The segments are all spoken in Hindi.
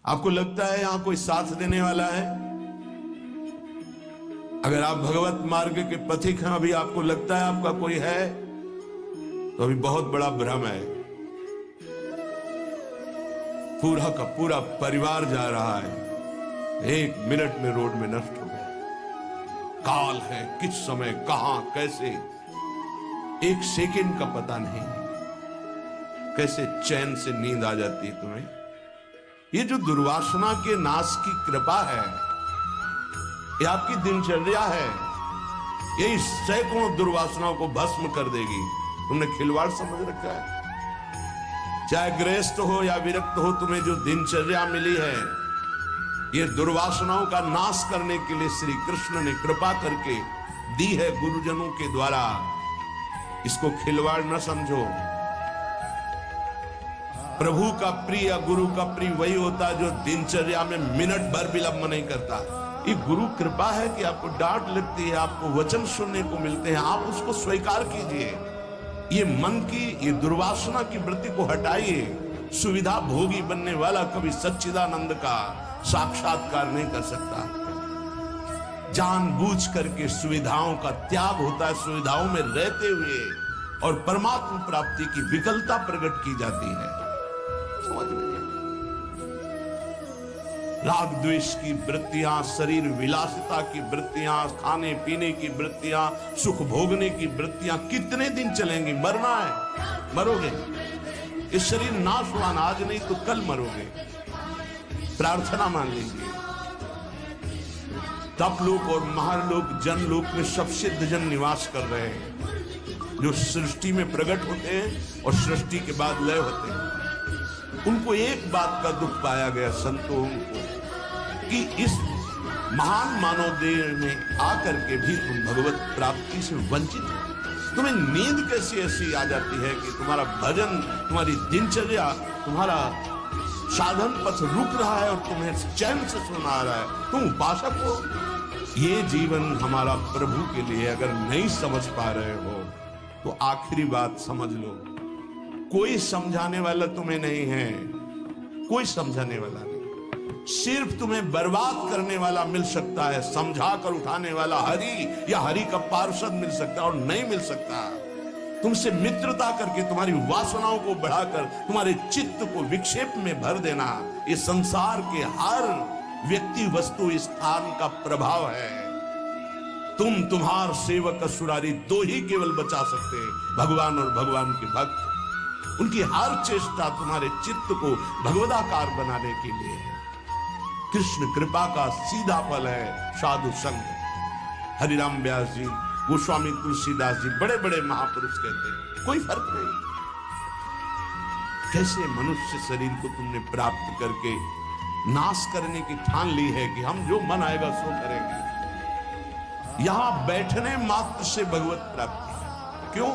आपको लगता है यहां कोई साथ देने वाला है? अगर आप भगवत मार्ग के पथिक हैं, अभी आपको लगता है आपका कोई है, तो अभी बहुत बड़ा भ्रम है। पूरा का पूरा परिवार जा रहा है, 1 मिनट में रोड में नष्ट हो गया। काल है, किस समय कहां कैसे, 1 सेकंड का पता नहीं। कैसे चैन से नींद आ जाती है तुम्हें? ये जो दुर्वासना के नाश की कृपा है, ये आपकी दिनचर्या है, ये सैकड़ों दुर्वासनाओं को भस्म कर देगी। तुमने खिलवाड़ समझ रखा है। चाहे गृहस्थ हो या विरक्त हो, तुम्हें जो दिनचर्या मिली है, ये दुर्वासनाओं का नाश करने के लिए श्री कृष्ण ने कृपा करके दी है गुरुजनों के द्वारा। इसको खिलवाड़ न समझो। प्रभु का प्रिय, गुरु का प्रिय वही होता है जो दिनचर्या में मिनट भर विलंब नहीं करता। ये गुरु कृपा है कि आपको डांट लगती है, आपको वचन सुनने को मिलते हैं, आप उसको स्वीकार कीजिए। ये मन की, ये दुर्वासना की वृत्ति को हटाइए। सुविधा भोगी बनने वाला कभी सच्चिदानंद का साक्षात्कार नहीं कर सकता। जानबूझ करके सुविधाओं का त्याग होता है, सुविधाओं में रहते हुए, और परमात्मा प्राप्ति की विकलता प्रकट की जाती है। समझ में? राग द्वेष की वृत्तियां, शरीर विलासिता की वृत्तियां, खाने पीने की वृत्तियां, सुख भोगने की वृत्तियां कितने दिन चलेंगी? मरना है, मरोगे। इस शरीर नाशवान, आज नहीं तो कल मरोगे। प्रार्थना मान लीजिए। तपलोक और महालोक, जनलोक में सब सिद्ध जन निवास कर रहे हैं, जो सृष्टि में प्रकट होते हैं और सृष्टि के बाद लय होते हैं। उनको एक बात का दुख पाया गया, संतों को, कि इस महान मानव देह में आकर के भी तुम भगवत प्राप्ति से वंचित हो। तुम्हें नींद कैसी ऐसी आ जाती है कि तुम्हारा भजन, तुम्हारी दिनचर्या, तुम्हारा साधन पथ रुक रहा है और तुम्हें चैन से सोना आ रहा है। तुम उपासक हो। ये जीवन हमारा प्रभु के लिए, अगर नहीं समझ पा रहे हो तो आखिरी बात समझ लो, कोई समझाने वाला तुम्हें नहीं है, कोई समझाने वाला नहीं। सिर्फ तुम्हें बर्बाद करने वाला मिल सकता है, समझा कर उठाने वाला हरि या हरि का पार्षद मिल सकता है, और नहीं मिल सकता। तुमसे मित्रता करके तुम्हारी वासनाओं को बढ़ाकर तुम्हारे चित्त को विक्षेप में भर देना, ये संसार के हर व्यक्ति, वस्तु, स्थान का प्रभाव है। तुम, तुम्हार सेवक असुरारी, 2 ही केवल बचा सकते हैं, भगवान और भगवान के भक्त। उनकी हर चेष्टा तुम्हारे चित्त को भगवदाकार बनाने के लिए है। कृष्ण कृपा का सीधा फल है साधु संग। हरिराम व्यास जी, गोस्वामी तुलसीदास जी, बड़े बड़े महापुरुष कहते हैं, कोई फर्क नहीं। कैसे मनुष्य शरीर को तुमने प्राप्त करके नाश करने की ठान ली है कि हम जो मन आएगा सो करेंगे। यहां बैठने मात्र से भगवत प्राप्ति है। क्यों?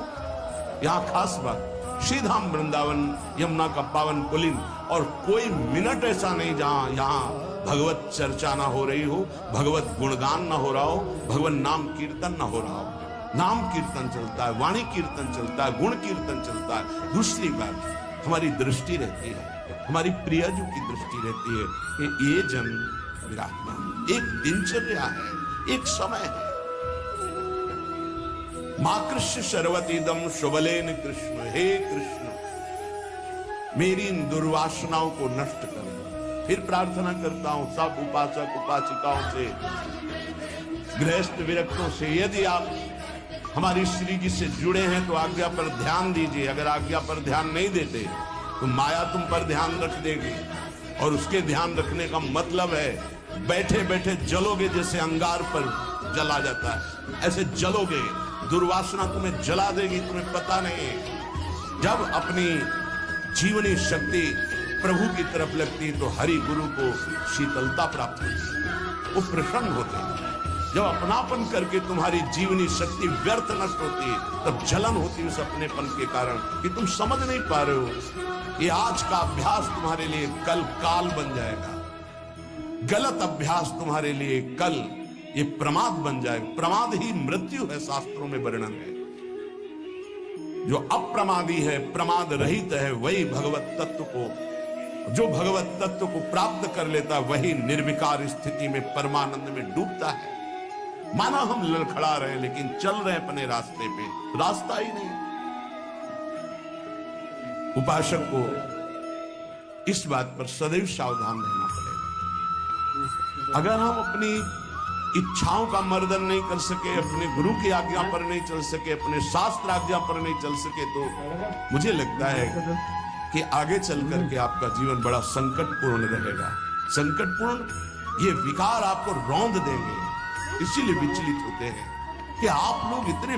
यहां खास बात, श्रीधाम वृंदावन यमुना का पावन पुलिन, और कोई मिनट ऐसा नहीं जहां यहां भगवत चर्चा ना हो रही हो, भगवत गुणगान ना हो रहा हो, भगवत नाम कीर्तन ना हो रहा हो। नाम कीर्तन चलता है, वाणी कीर्तन चलता है, गुण कीर्तन चलता है। दूसरी बात, हमारी दृष्टि रहती है, हमारी प्रियजू की दृष्टि रहती है कि ये जन विराजमान, एक दिनचर्या है, एक समय है। मां कृष्ण शर्वतीदम शुभलेन कृष्ण, हे कृष्ण मेरी इन दुर्वासनाओं को नष्ट कर दो। फिर प्रार्थना करता हूं सब उपासक उपासिकाओं से, गृहस्थ विरक्तों से, यदि आप हमारी श्री जी से जुड़े हैं तो आज्ञा पर ध्यान दीजिए। अगर आज्ञा पर ध्यान नहीं देते तो माया तुम पर ध्यान रख देगी, और उसके ध्यान रखने का मतलब है बैठे बैठे जलोगे, जैसे अंगार पर जला जाता है, ऐसे जलोगे। दुर्वासना तुम्हें जला देगी, तुम्हें पता नहीं। जब अपनी जीवनी शक्ति प्रभु की तरफ लगती तो हरि गुरु को शीतलता प्राप्त होती, वो प्रसन्न होते हैं। जब अपनापन करके तुम्हारी जीवनी शक्ति व्यर्थ नष्ट होती है, तब जलन होती है उस अपनेपन के कारण कि तुम समझ नहीं पा रहे हो। ये आज का अभ्यास तुम्हारे लिए कल काल बन जाएगा, गलत अभ्यास तुम्हारे लिए कल ये प्रमाद बन जाएगा। प्रमाद ही मृत्यु है, शास्त्रों में वर्णन है। जो अप्रमादी है, प्रमाद रहित है, वही भगवत तत्व को जो भगवत तत्व को प्राप्त कर लेता वही निर्विकार स्थिति में परमानंद में डूबता है। माना हम लड़खड़ा रहे हैं लेकिन चल रहे हैं अपने रास्ते पे, रास्ता ही नहीं। उपासक को इस बात पर सदैव सावधान रहना पड़ेगा। अगर हम अपनी इच्छाओं का मर्दन नहीं कर सके, अपने गुरु की आज्ञा पर नहीं चल सके, अपने शास्त्र आज्ञा पर नहीं चल सके, तो मुझे लगता है कि आगे चल करके आपका जीवन बड़ा संकटपूर्ण रहेगा। संकटपूर्ण, ये विकार आपको रौंद देंगे, इसीलिए विचलित होते हैं कि आप लोग इतने